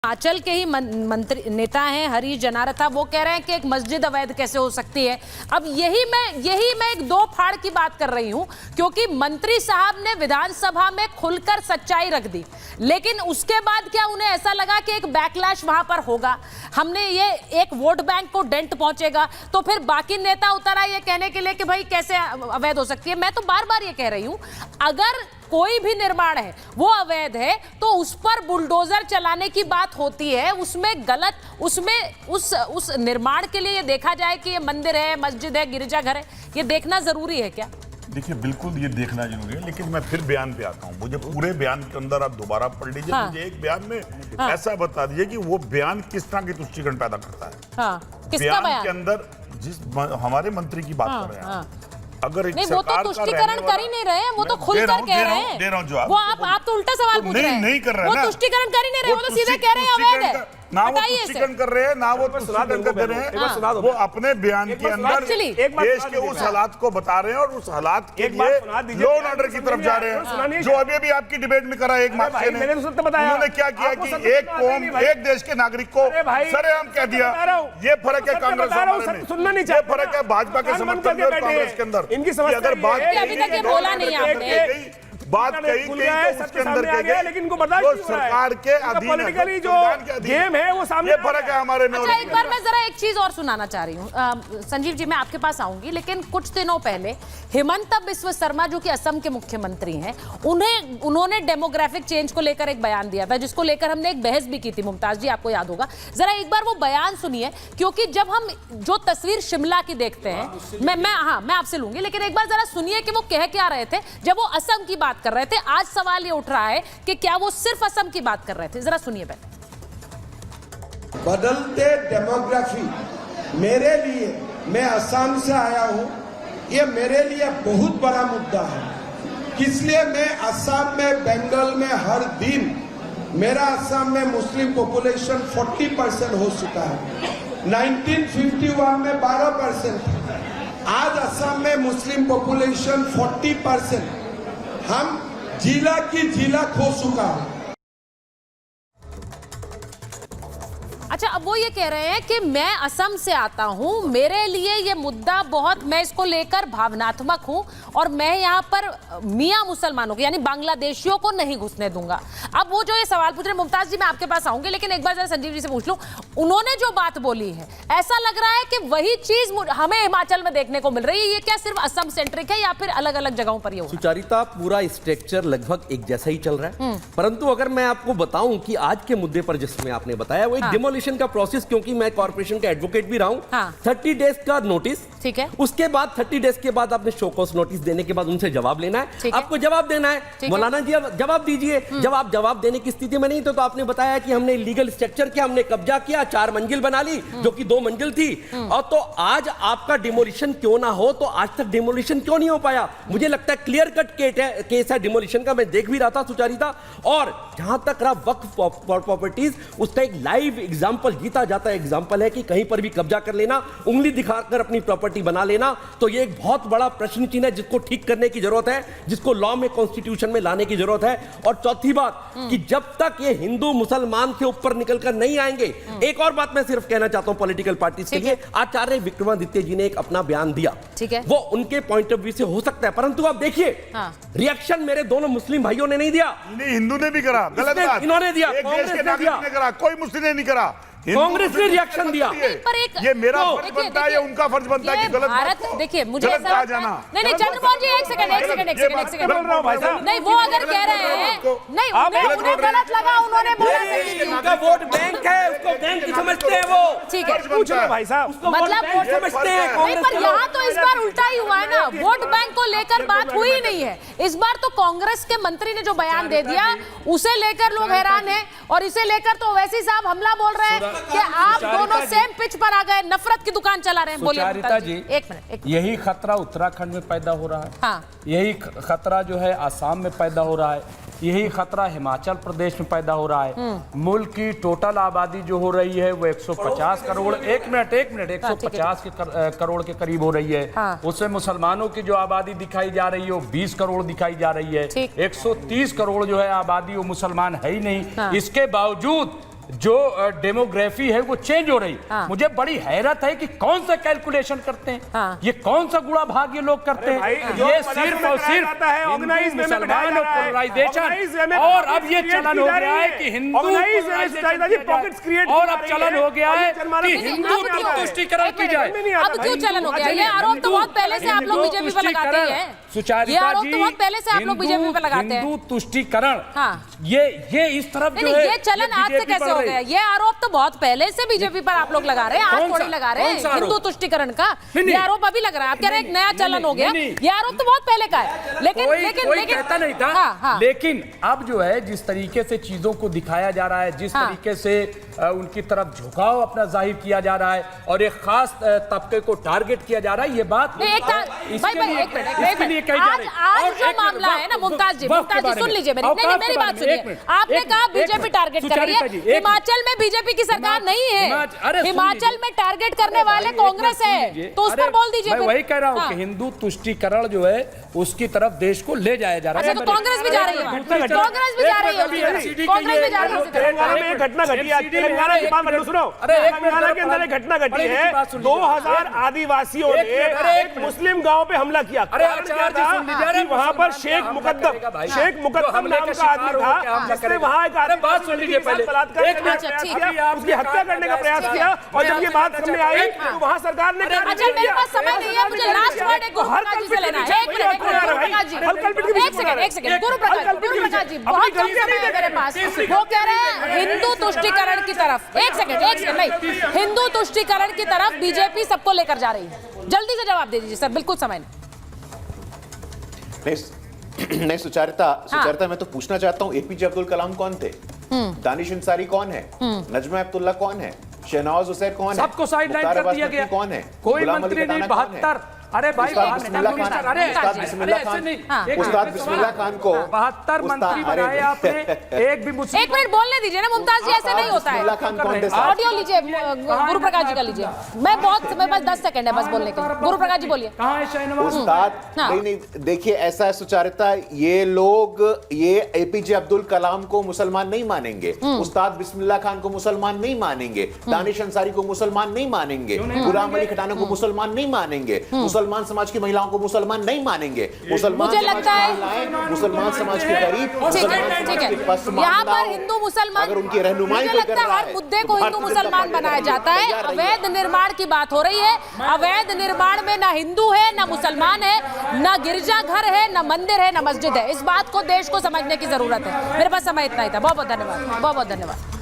हिमाचल के ही मंत्री नेता हैं हरीश जनारथा, वो कह रहे हैं कि एक मस्जिद अवैध कैसे हो सकती है। अब यही मैं एक दो फाड़ की बात कर रही हूं, क्योंकि मंत्री साहब ने विधानसभा में खुलकर सच्चाई रख दी, लेकिन उसके बाद क्या उन्हें ऐसा लगा कि एक बैकलैश वहां पर होगा, हमने ये एक वोट बैंक को डेंट पहुंचेगा, तो फिर बाकी नेता उतरा ये कहने के लिए कि भाई कैसे अवैध हो सकती है। मैं तो बार बार ये कह रही हूं, अगर कोई भी निर्माण है वो अवैध है तो उस पर बुलडोजर चलाने की बात होती है, उसमें गलत, उसमें उस निर्माण के लिए ये देखा जाए कि ये मंदिर है, मस्जिद है, गिरजाघर है, ये देखना जरूरी है क्या? देखिए बिल्कुल ये देखना जरूरी है, लेकिन मैं फिर बयान पे आता हूँ। मुझे पूरे बयान के अंदर आप दोबारा पढ़ लीजिए। हाँ। मुझे एक बयान में ऐसा बता दीजिए कि वो बयान किस तरह की तुष्टिकरण पैदा करता है। हाँ, किसका बयान के अंदर जिस हमारे मंत्री की बात कर रहे हैं, अगर एक नहीं, वो तो तुष्टिकरण कर ही नहीं रहे हैं, वो तो खुलकर कह रहे हैं। दे रहा हूं जवाब। वो आप तो उल्टा सवाल पूछ रहे हैं। नहीं कर रहे हैं वो तुष्टिकरण कर ही नहीं रहे, वो तो सीधे कह रहे हैं अवैध है। ना वो तुष्टिकरण कर रहे हैं, ना वो तुष्टिकरण कर रहे हैं। वो अपने बयान के अंदर देश के उस हालात को बता रहे हैं और उस हालात के लिए लॉ एंड ऑर्डर की तरफ जा रहे हैं। जो अभी अभी आपकी डिबेट में करा एक मार्क्स ने, उन्होंने क्या किया कि एक कौम, एक देश के नागरिक को सरेआम कह दिया। ये फर्क है कांग्रेस में, ये फर्क है भाजपा के समर्थन में और कांग्रेस के अंदर। अगर बात अभी तक ये बोला नहीं आपने, बात कही उसके अंदर कह गए, लेकिन इनको बर्दाश्त जो सरकार के अधीन पॉलिटिकली जो गेम है वो सामने, ये फर्क है हमारे में। अच्छा, एक बार मैं जरा एक चीज और सुनाना चाह रही हूँ। संजीव जी, मैं आपके पास आऊंगी, लेकिन कुछ दिनों पहले हिमंत बिस्व शर्मा जो कि असम के मुख्यमंत्री हैं, उन्होंने डेमोग्राफिक चेंज को लेकर एक बयान दिया था, जिसको लेकर हमने एक बहस भी की थी। मुमताज जी, आपको याद होगा, जरा एक बार वो बयान सुनिए, क्योंकि जब हम जो तस्वीर शिमला की देखते हैं, मैं आपसे लूंगी, लेकिन एक बार जरा सुनिए कि वो कह क्या रहे थे जब वो असम की बात कर रहे थे। आज सवाल ये उठ रहा है कि क्या वो सिर्फ असम की बात कर रहे थे। जरा सुनिए पहले। बदलते डेमोग्राफी मेरे लिए, मैं असम से आया हूं, ये मेरे लिए बहुत बड़ा मुद्दा है। इसलिए मैं असम में, बंगाल में हर दिन, मेरा असम में मुस्लिम पॉपुलेशन 40% हो चुका है। 1951 में 12% था, आज असम में मुस्लिम पॉपुलेशन 40%, हम जिला की जिला खो चुका है। अच्छा, अब वो ये कह रहे हैं कि मैं असम से आता हूं, मेरे लिए ये मुद्दा बहुत, मैं इसको लेकर भावनात्मक हूं और मैं यहां पर मियां मुसलमानों को यानी बांग्लादेशियों को नहीं घुसने दूंगा। अब वो जो ये सवाल पूछ रहे हैं, मुमताज जी मैं आपके पास आऊंगी, लेकिन एक बार जरा संजीव जी से पूछ लूं, उन्होंने जो बात बोली है, ऐसा लग रहा है कि वही चीज हमें हिमाचल में देखने को मिल रही है। ये क्या सिर्फ असम सेंट्रिक है या फिर अलग अलग जगहों पर ये हो? सुचारिता, पूरा स्ट्रक्चर लगभग एक जैसा ही चल रहा है, परंतु अगर मैं आपको बताऊं कि आज के मुद्दे पर जिसमें आपने बताया वो एक डिमोलिशन का प्रोसेस, क्योंकि मैं कॉर्पोरेशन का एडवोकेट भी रहा हूं। 30 डेज का नोटिस, ठीक है, उसके बाद 30 डेज के बाद आपने शो कॉज नोटिस देने के बाद उनसे जवाब लेना है, आपको जवाब देना है। मौलाना जी जवाब दीजिए। जब आप जवाब देने की स्थिति में नहीं तो आपने बताया कि हमने लीगल स्ट्रक्चर किया, हमने कब्जा किया, 4 मंजिल बना ली जो कि 2 मंजिल थी, और तो आज आपका डिमोलिशन क्यों ना हो, तो आज तक डिमोलिशन क्यों नहीं हो पाया? मुझे लगता है क्लियर कट केस है डिमोलिशन का, मैं देख भी रहा था सुचारिता। और जहां तक रहा वक्फ प्रॉपर्टीज, उसका एक लाइव एग्जांपल, जीता जाता एग्जांपल है कि कहीं पर भी कब्जा कर लेना, उंगली दिखाकर अपनी प्रॉपर्टी बना लेना, तो ये एक बहुत बड़ा प्रश्न चिन्ह है जिसको ठीक करने की जरूरत है, जिसको लॉ में, कॉन्स्टिट्यूशन में लाने की जरूरत है। और चौथी बात कि जब तक ये हिंदू मुसलमान के ऊपर निकलकर नहीं आएंगे, एक और बात मैं सिर्फ कहना चाहता हूं पॉलिटिकल पार्टीज के लिए, आचार्य विक्रमादित्य जी ने एक अपना बयान दिया, ठीक है, वो उनके पॉइंट ऑफ व्यू से हो सकता है, परंतु आप देखिए रिएक्शन मेरे दोनों मुस्लिम भाइयों ने नहीं दिया, हिंदू ने भी करा, गलत बात इन्होंने दिया, एक देश के नागरिक ने करा, कोई मुस्लिम ने नहीं करा, कांग्रेस ने रिएक्शन दिया। ये मेरा फर्ज बनता है या उनका फर्ज बनता है कि गलत भारत, देखिए मुझे ऐसा जाना नहीं चंद्रमोहन जी, एक सेकंड नहीं, वो अगर कह रहे हैं नहीं, उन्हें गलत लगा, उन्होंने बोला उनका वोट बैंक है, उसको बैंक की समझते हैं वो, ठीक है, पूछो भाई साहब, मतलब वोट समझते हैं। नहीं, पर यहाँ तो इस बार उल्टा ही हुआ है ना, वोट बैंक को लेकर बात हुई नहीं है इस बार। तो कांग्रेस के मंत्री ने जो बयान दे दिया उसे लेकर लोग हैरान हैं, और इसे लेकर तो वैसी साहब हमला बोल रहे हैं कि आप दोनों सेम पिच पर आ गए, नफरत की दुकान चला रहे हैं। बोलिए सुचारिता जी, एक मिनट। यही खतरा उत्तराखंड में पैदा हो रहा है, हाँ। यही खतरा जो है आसाम में पैदा हो रहा है, यही खतरा हिमाचल प्रदेश में पैदा हो रहा है। मुल्क की टोटल आबादी जो हो रही है वो 150 करोड़, एक मिनट 150 करोड़ के करीब हो रही है। उससे मुसलमानों की जो आबादी दिखाई जा रही है वो 20 करोड़ दिखाई जा रही है। 130 करोड़ जो है आबादी वो मुसलमान है ही नहीं। इसके बावजूद जो डेमोग्राफी है वो चेंज हो रही। मुझे बड़ी हैरत है कि कौन सा कैलकुलेशन करते हैं, ये कौन सा गुणा भाग ये लोग करते हैं। ये सिर्फ और सिर्फ ऑर्गेनाइज मुसलमान और पोलराइजेशन, और अब ये चलन हो गया है कि हिंदू पॉकेट्स क्रिएट, और अब चलन हो गया है कि हिंदू तुष्टीकरण की जाए। अब क्यों चलन हो गया? ये आरोप तो बहुत पहले से आप लोग बीजेपी पर लगाते हैं। ये आरोप तो बहुत पहले से आप लोग बीजेपी पर लगाते हैं। हिंदू तुष्टीकरण, ये इस तरफ जो है ये चलन आज से कैसे हो गया? ये आरोप तो बहुत पहले से बीजेपी पर आप लोग लगा रहे हैं, आज थोड़ी लगा रहे हैं हिंदू तुष्टीकरण का। ये आरोप अभी लग रहा है, आप कह रहे हैं एक नया चलन हो गया। ये आरोप तो बहुत पहले का है, लेकिन कहता नहीं था। लेकिन अब जो है जिस तरीके से चीजों को दिखाया जा रहा है, जिस तरीके से उनकी तरफ झुकाव अपना जाहिर किया जा रहा है और एक खास तबके को टारगेट किया जा रहा है, ये बात एक मिनट, आज जो मामला है ना मुमताज जी सुन लीजिए मेरी बात सुनिए। आपने कहा बीजेपी टारगेट कर रही है, हिमाचल में बीजेपी की सरकार नहीं है, हिमाचल में टारगेट करने वाले कांग्रेस है, तो उस पर बोल दीजिए। मैं वही कह रहा हूँ कि हिंदू तुष्टीकरण जो है उसकी तरफ देश को ले जाया जा रहा है। तो कांग्रेस भी जा रही है, कांग्रेस भी जा रही है, कांग्रेस भी जा रही है। तेलंगाना में एक घटना घटी है, तेलंगाना की बात मतलब सुनो, तेलंगाना के अंदर एक घटना घटी है, 2000 आदिवासियों ने एक मुस्लिम गांव पे हमला किया। वहां पर शेख मुकद्दम नाम का आदमी था, जिसने वहां एक आदमी बात सुन लीजिए पहले, उसकी हत्या करने का प्रयास किया, और जब ये बात सामने आई तो वहां सरकार ने अच्छा मेरे पास समय नहीं है, मुझे लास्ट वर्ड एक गुरुप्रकाश जी से लेना है। एक सेकंड गुरुप्रकाश जी बहुत कम समय है मेरे पास। वो कह रहे हैं हिंदू तुष्टीकरण की तरफ, एक सेकंड नहीं, हिंदू तुष्टीकरण की तरफ बीजेपी सबको लेकर जा रही है। जल्दी से जवाब दे दीजिए सर, बिल्कुल समय नहीं। सुचारिता मैं तो पूछना चाहता हूँ, एपीजे अब्दुल कलाम कौन थे? दानिश अंसारी कौन है? नजमा हेपतुल्लाह कौन है? शहनवाज हुसैन कौन है? सबको साइडलाइन कर दिया गया। कौन है? कोई मंत्री नहीं, 72। अरे भाई उस्ताद बिस्मिल्लाह खान को 72 मंत्री बनाए आपने, एक भी मुस्लिम। एक मिनट बोलने दीजिए ना मुमताज जी, ऐसे नहीं होता है। ऑडियो लीजिए गुरुप्रकाश जी का लीजिए, मैं बहुत मेरे पास 10 सेकंड है बस बोलने के लिए। गुरुप्रकाश जी बोलिए। उस्ताद नहीं, देखिए ऐसा है सुचारिता, ये लोग ये एपीजे अब्दुल कलाम को मुसलमान नहीं मानेंगे, उस्ताद बिस्मिल्लाह खान को मुसलमान नहीं मानेंगे, दानिश अंसारी को मुसलमान नहीं मानेंगे, गुलाम अली खटाना को मुसलमान नहीं मानेंगे, मुसलमान समाज की महिलाओं को मुसलमान नहीं मानेंगे, मुझे लगता है मुसलमान समाज के गरीब, यहाँ पर हिंदू मुसलमान, अगर उनकी रहनुमाई मुझे लगता है हर मुद्दे को हिंदू मुसलमान बनाया जाता है। अवैध निर्माण की बात हो रही है, अवैध निर्माण में ना हिंदू है ना मुसलमान है, ना गिरजाघर है ना मंदिर है ना मस्जिद है। इस बात को देश को समझने की जरूरत है। मेरे पास समय इतना ही था। बहुत बहुत धन्यवाद, बहुत बहुत धन्यवाद।